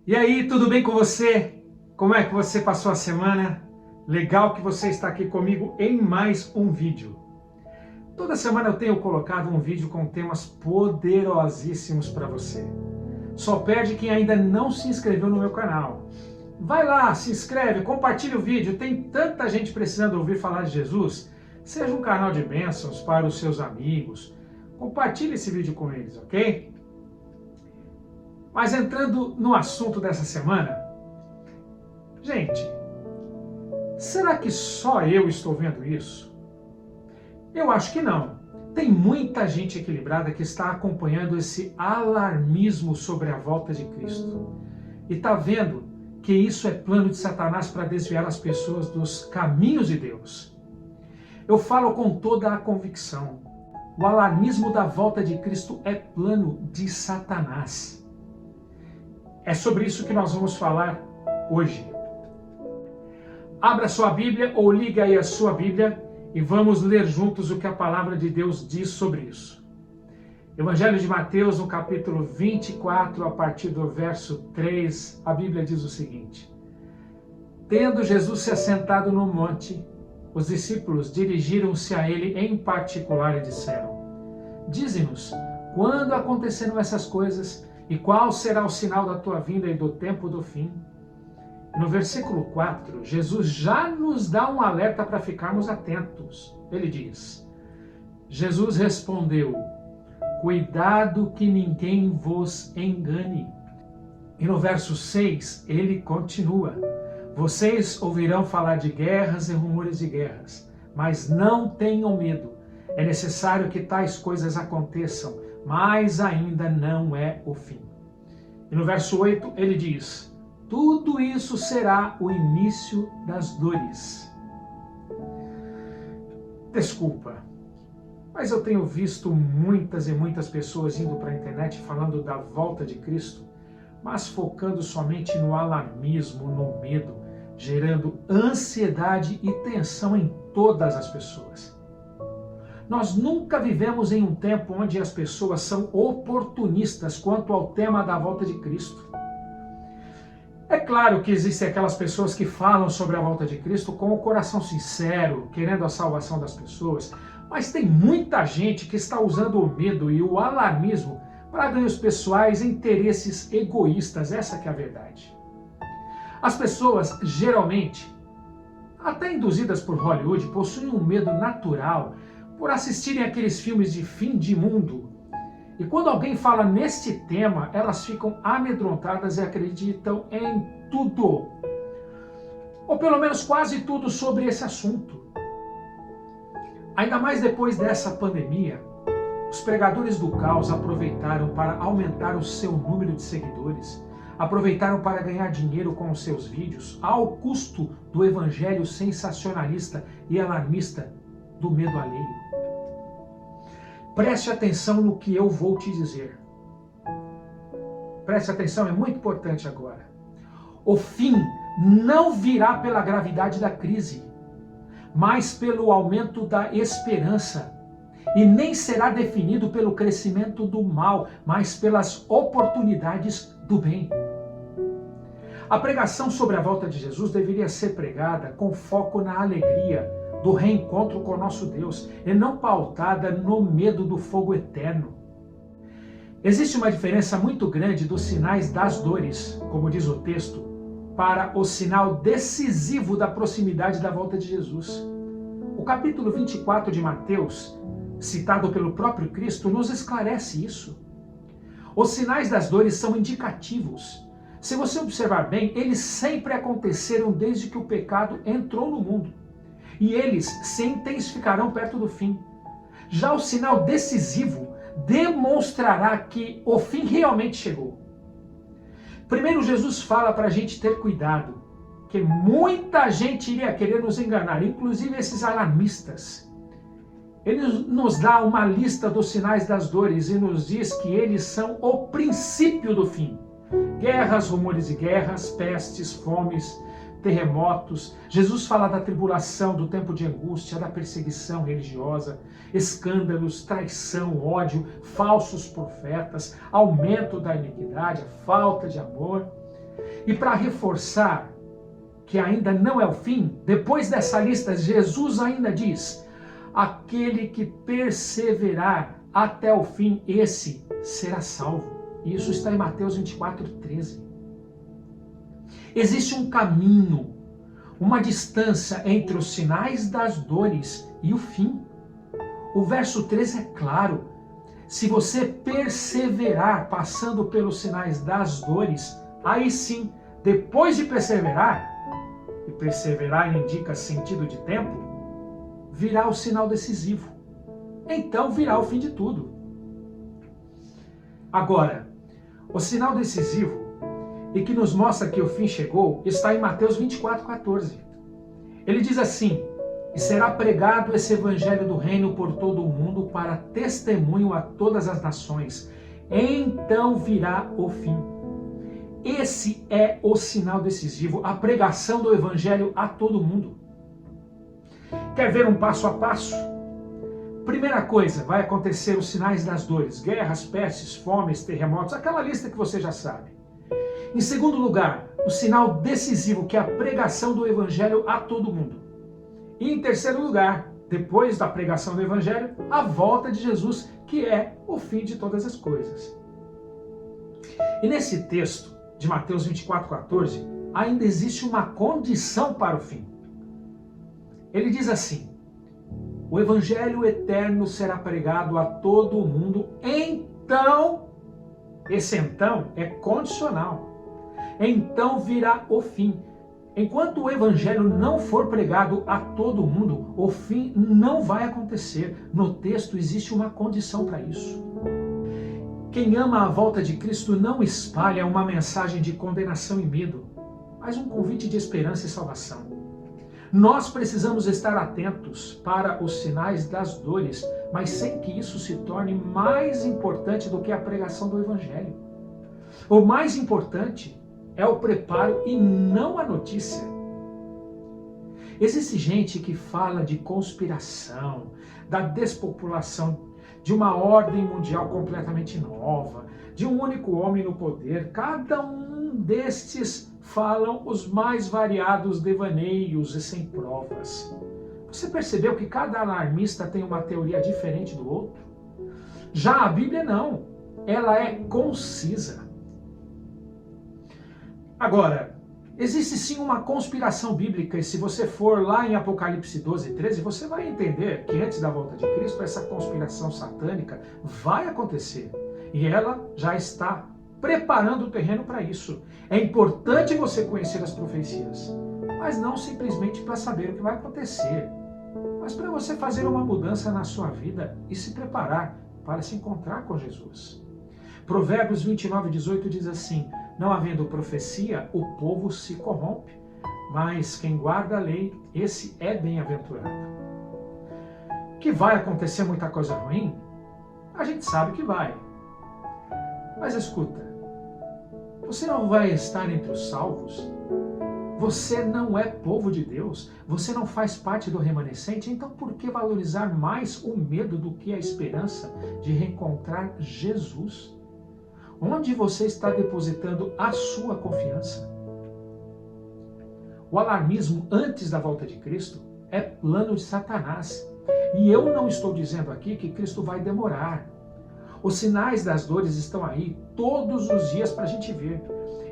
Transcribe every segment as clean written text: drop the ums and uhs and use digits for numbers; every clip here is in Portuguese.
E aí, tudo bem com você? Como é que você passou a semana? Legal que você está aqui comigo em mais um vídeo. Toda semana eu tenho colocado um vídeo com temas poderosíssimos para você. Só perde quem ainda não se inscreveu no meu canal. Vai lá, se inscreve, compartilha o vídeo. Tem tanta gente precisando ouvir falar de Jesus. Seja um canal de bênçãos para os seus amigos. Compartilhe esse vídeo com eles, ok? Mas entrando no assunto dessa semana, gente, será que só eu estou vendo isso? Eu acho que não. Tem muita gente equilibrada que está acompanhando esse alarmismo sobre a volta de Cristo. E está vendo que isso é plano de Satanás para desviar as pessoas dos caminhos de Deus. Eu falo com toda a convicção. O alarmismo da volta de Cristo é plano de Satanás. É sobre isso que nós vamos falar hoje. Abra sua Bíblia ou liga aí a sua Bíblia e vamos ler juntos o que a palavra de Deus diz sobre isso. Evangelho de Mateus, no capítulo 24, a partir do verso 3, a Bíblia diz o seguinte: Tendo Jesus se assentado no monte, os discípulos dirigiram-se a ele em particular e disseram: Dize-nos, quando acontecerão essas coisas? E qual será o sinal da tua vinda e do tempo do fim? No versículo 4, Jesus já nos dá um alerta para ficarmos atentos. Ele diz: Jesus respondeu: Cuidado que ninguém vos engane. E no verso 6, ele continua: Vocês ouvirão falar de guerras e rumores de guerras, mas não tenham medo. É necessário que tais coisas aconteçam, mas ainda não é o fim. E no verso 8 ele diz: Tudo isso será o início das dores. Desculpa, mas eu tenho visto muitas e muitas pessoas indo para a internet falando da volta de Cristo, mas focando somente no alarmismo, no medo, gerando ansiedade e tensão em todas as pessoas. Nós nunca vivemos em um tempo onde as pessoas são oportunistas quanto ao tema da volta de Cristo. É claro que existem aquelas pessoas que falam sobre a volta de Cristo com o coração sincero, querendo a salvação das pessoas, mas tem muita gente que está usando o medo e o alarmismo para ganhos pessoais e interesses egoístas, essa que é a verdade. As pessoas, geralmente, até induzidas por Hollywood, possuem um medo natural por assistirem aqueles filmes de fim de mundo. E quando alguém fala neste tema, elas ficam amedrontadas e acreditam em tudo. Ou pelo menos quase tudo sobre esse assunto. Ainda mais depois dessa pandemia, os pregadores do caos aproveitaram para aumentar o seu número de seguidores, aproveitaram para ganhar dinheiro com os seus vídeos, ao custo do evangelho sensacionalista e alarmista do medo alheio. Preste atenção no que eu vou te dizer. Preste atenção, é muito importante agora. O fim não virá pela gravidade da crise, mas pelo aumento da esperança. E nem será definido pelo crescimento do mal, mas pelas oportunidades do bem. A pregação sobre a volta de Jesus deveria ser pregada com foco na alegria do reencontro com o nosso Deus, e não pautada no medo do fogo eterno. Existe uma diferença muito grande dos sinais das dores, como diz o texto, para o sinal decisivo da proximidade da volta de Jesus. O capítulo 24 de Mateus, citado pelo próprio Cristo, nos esclarece isso. Os sinais das dores são indicativos. Se você observar bem, eles sempre aconteceram desde que o pecado entrou no mundo. E eles se intensificarão perto do fim. Já o sinal decisivo demonstrará que o fim realmente chegou. Primeiro, Jesus fala para a gente ter cuidado, que muita gente iria querer nos enganar, inclusive esses alarmistas. Ele nos dá uma lista dos sinais das dores e nos diz que eles são o princípio do fim. Guerras, rumores de guerras, pestes, fomes, terremotos. Jesus fala da tribulação, do tempo de angústia, da perseguição religiosa, escândalos, traição, ódio, falsos profetas, aumento da iniquidade, a falta de amor. E para reforçar que ainda não é o fim, depois dessa lista, Jesus ainda diz: aquele que perseverar até o fim, esse será salvo. E isso está em Mateus 24:13. Existe um caminho, uma distância entre os sinais das dores e o fim. O verso 13 é claro: se você perseverar passando pelos sinais das dores, aí sim, depois de perseverar, e perseverar indica sentido de tempo, virá o sinal decisivo. Então virá o fim de tudo. Agora, o sinal decisivo e que nos mostra que o fim chegou está em Mateus 24:14. Ele diz assim: e será pregado esse evangelho do reino por todo o mundo para testemunho a todas as nações. Então virá o fim. Esse é o sinal decisivo, a pregação do evangelho a todo mundo. Quer ver um passo a passo? Primeira coisa, vai acontecer os sinais das dores, guerras, pestes, fomes, terremotos, aquela lista que você já sabe. Em segundo lugar, o sinal decisivo, que é a pregação do evangelho a todo mundo. E em terceiro lugar, depois da pregação do evangelho, a volta de Jesus, que é o fim de todas as coisas. E nesse texto de Mateus 24:14, ainda existe uma condição para o fim. Ele diz assim: o evangelho eterno será pregado a todo o mundo, então, esse então é condicional, então virá o fim. Enquanto o evangelho não for pregado a todo mundo, o fim não vai acontecer. No texto existe uma condição para isso. Quem ama a volta de Cristo não espalha uma mensagem de condenação e medo, mas um convite de esperança e salvação. Nós precisamos estar atentos para os sinais das dores, mas sem que isso se torne mais importante do que a pregação do evangelho. O mais importante é o preparo e não a notícia. Existe gente que fala de conspiração, da despopulação, de uma ordem mundial completamente nova, de um único homem no poder. Cada um destes falam os mais variados devaneios e sem provas. Você percebeu que cada alarmista tem uma teoria diferente do outro? Já a Bíblia não, ela é concisa. Agora, existe sim uma conspiração bíblica, e se você for lá em Apocalipse 12:13, você vai entender que antes da volta de Cristo, essa conspiração satânica vai acontecer. E ela já está preparando o terreno para isso. É importante você conhecer as profecias, mas não simplesmente para saber o que vai acontecer, mas para você fazer uma mudança na sua vida e se preparar para se encontrar com Jesus. Provérbios 29:18 diz assim: não havendo profecia, o povo se corrompe, mas quem guarda a lei, esse é bem-aventurado. Que vai acontecer muita coisa ruim? A gente sabe que vai. Mas escuta, você não vai estar entre os salvos? Você não é povo de Deus? Você não faz parte do remanescente? Então por que valorizar mais o medo do que a esperança de reencontrar Jesus? Onde você está depositando a sua confiança? O alarmismo antes da volta de Cristo é plano de Satanás. E eu não estou dizendo aqui que Cristo vai demorar. Os sinais das dores estão aí todos os dias para a gente ver.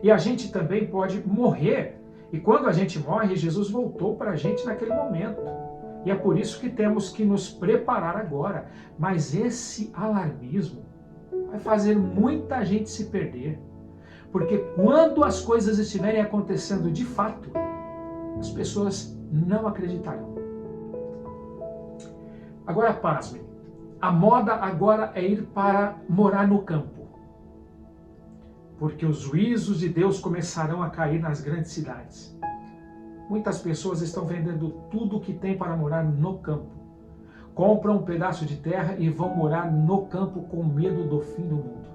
E a gente também pode morrer. E quando a gente morre, Jesus voltou para a gente naquele momento. E é por isso que temos que nos preparar agora. Mas esse alarmismo vai fazer muita gente se perder. Porque quando as coisas estiverem acontecendo de fato, as pessoas não acreditarão. Agora pasmem, a moda agora é ir para morar no campo. Porque os juízos de Deus começarão a cair nas grandes cidades. Muitas pessoas estão vendendo tudo o que tem para morar no campo. Compram um pedaço de terra e vão morar no campo com medo do fim do mundo.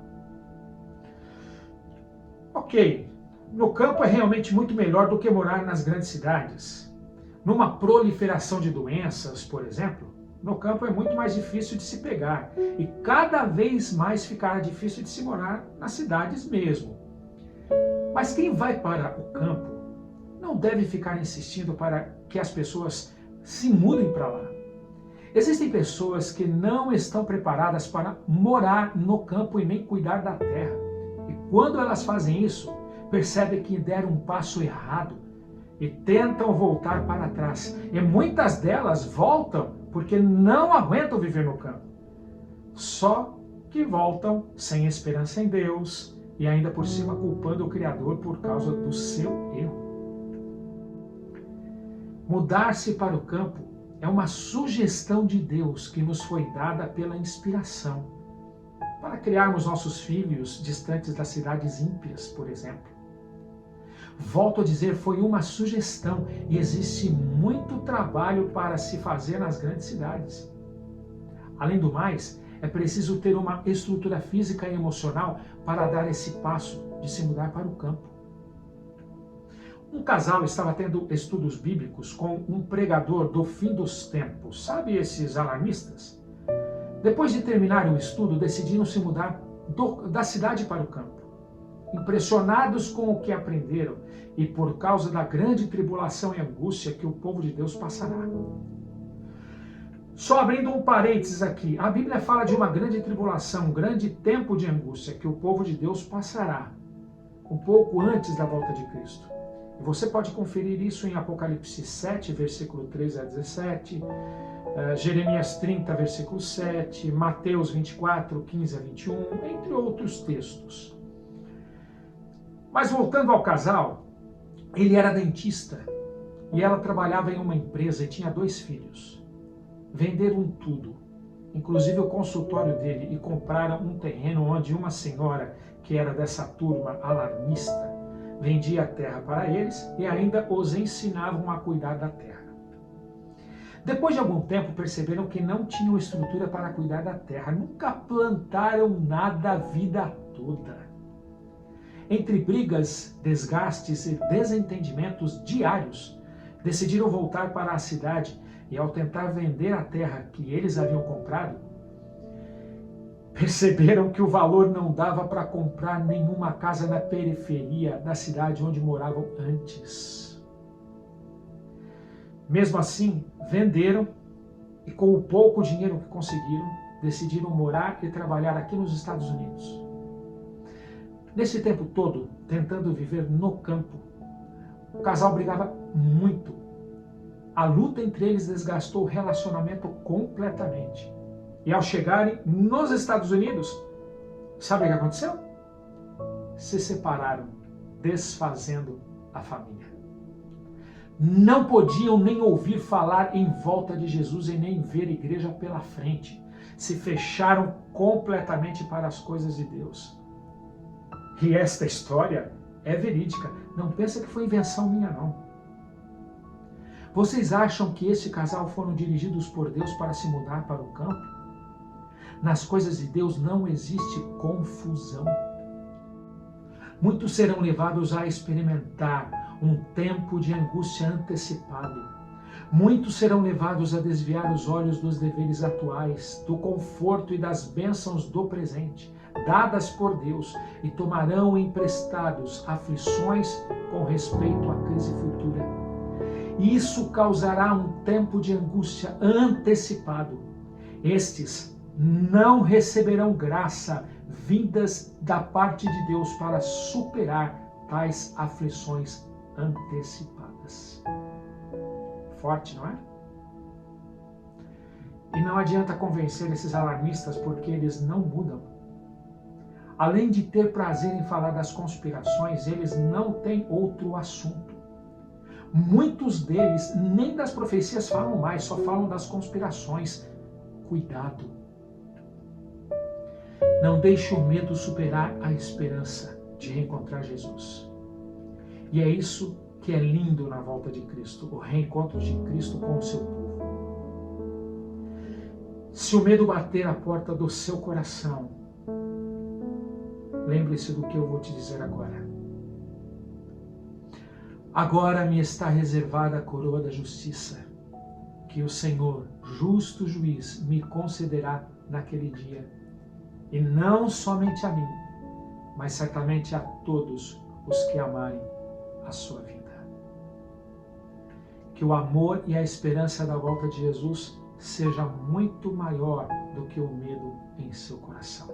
Ok, no campo é realmente muito melhor do que morar nas grandes cidades. Numa proliferação de doenças, por exemplo, no campo é muito mais difícil de se pegar e cada vez mais ficará difícil de se morar nas cidades mesmo. Mas quem vai para o campo não deve ficar insistindo para que as pessoas se mudem para lá. Existem pessoas que não estão preparadas para morar no campo e nem cuidar da terra. E quando elas fazem isso, percebem que deram um passo errado e tentam voltar para trás. E muitas delas voltam porque não aguentam viver no campo. Só que voltam sem esperança em Deus e ainda por cima culpando o Criador por causa do seu erro. Mudar-se para o campo é uma sugestão de Deus que nos foi dada pela inspiração, para criarmos nossos filhos distantes das cidades ímpias, por exemplo. Volto a dizer, foi uma sugestão e existe muito trabalho para se fazer nas grandes cidades. Além do mais, é preciso ter uma estrutura física e emocional para dar esse passo de se mudar para o campo. Um casal estava tendo estudos bíblicos com um pregador do fim dos tempos. Sabe esses alarmistas? Depois de terminar o estudo, decidiram se mudar da cidade para o campo. Impressionados com o que aprenderam e por causa da grande tribulação e angústia que o povo de Deus passará. Só abrindo um parênteses aqui, a Bíblia fala de uma grande tribulação, um grande tempo de angústia que o povo de Deus passará, um pouco antes da volta de Cristo. E você pode conferir isso em Apocalipse 7, versículo 13 a 17, Jeremias 30, versículo 7, Mateus 24, 15 a 21, entre outros textos. Mas voltando ao casal, ele era dentista e ela trabalhava em uma empresa e tinha 2 filhos. Venderam tudo, inclusive o consultório dele, e compraram um terreno onde uma senhora, que era dessa turma alarmista, vendia a terra para eles e ainda os ensinavam a cuidar da terra. Depois de algum tempo perceberam que não tinham estrutura para cuidar da terra, nunca plantaram nada a vida toda. Entre brigas, desgastes e desentendimentos diários, decidiram voltar para a cidade e ao tentar vender a terra que eles haviam comprado, perceberam que o valor não dava para comprar nenhuma casa na periferia da cidade onde moravam antes. Mesmo assim, venderam e com o pouco dinheiro que conseguiram, decidiram morar e trabalhar aqui nos Estados Unidos. Nesse tempo todo, tentando viver no campo, o casal brigava muito. A luta entre eles desgastou o relacionamento completamente. E ao chegarem nos Estados Unidos, sabe o que aconteceu? Se separaram, desfazendo a família. Não podiam nem ouvir falar em volta de Jesus e nem ver igreja pela frente. Se fecharam completamente para as coisas de Deus. E esta história é verídica. Não pensa que foi invenção minha, não. Vocês acham que esse casal foram dirigidos por Deus para se mudar para o campo? Nas coisas de Deus não existe confusão. Muitos serão levados a experimentar um tempo de angústia antecipado. Muitos serão levados a desviar os olhos dos deveres atuais, do conforto e das bênçãos do presente, dadas por Deus, e tomarão emprestados aflições com respeito à crise futura. Isso causará um tempo de angústia antecipado. Estes não receberão graça vindas da parte de Deus para superar tais aflições antecipadas. Forte, não é? E não adianta convencer esses alarmistas porque eles não mudam. Além de ter prazer em falar das conspirações, eles não têm outro assunto. Muitos deles nem das profecias falam mais, só falam das conspirações. Cuidado. Não deixe o medo superar a esperança de reencontrar Jesus. E é isso que é lindo na volta de Cristo, o reencontro de Cristo com o seu povo. Se o medo bater a porta do seu coração, lembre-se do que eu vou te dizer agora. Agora me está reservada a coroa da justiça, que o Senhor, justo juiz, me concederá naquele dia. E não somente a mim, mas certamente a todos os que amarem a sua vida. Que o amor e a esperança da volta de Jesus seja muito maior do que o medo em seu coração.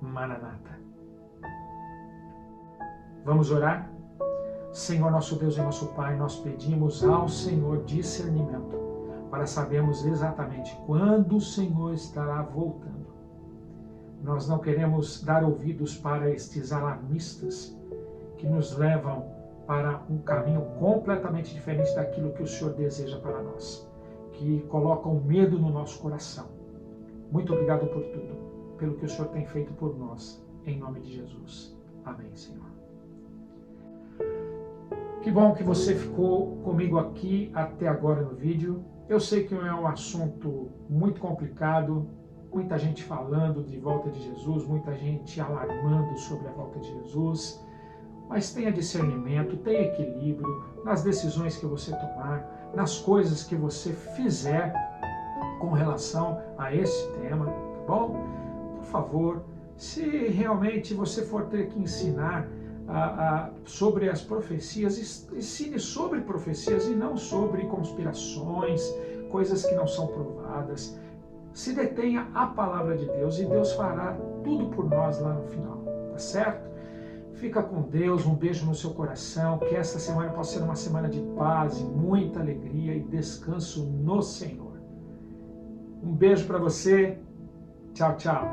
Maranata. Vamos orar? Senhor, nosso Deus e nosso Pai, nós pedimos ao Senhor discernimento para sabermos exatamente quando o Senhor estará voltando. Nós não queremos dar ouvidos para estes alarmistas que nos levam para um caminho completamente diferente daquilo que o Senhor deseja para nós, que colocam medo no nosso coração. Muito obrigado por tudo, pelo que o Senhor tem feito por nós, em nome de Jesus. Amém, Senhor. Que bom que você ficou comigo aqui até agora no vídeo. Eu sei que é um assunto muito complicado, muita gente falando de volta de Jesus, muita gente alarmando sobre a volta de Jesus, mas tenha discernimento, tenha equilíbrio nas decisões que você tomar, nas coisas que você fizer com relação a esse tema, tá bom? Por favor, se realmente você for ter que ensinar sobre as profecias, ensine sobre profecias e não sobre conspirações, coisas que não são provadas. Se detenha a palavra de Deus e Deus fará tudo por nós lá no final, tá certo? Fica com Deus, um beijo no seu coração, que esta semana possa ser uma semana de paz, muita alegria e descanso no Senhor. Um beijo para você, tchau, tchau.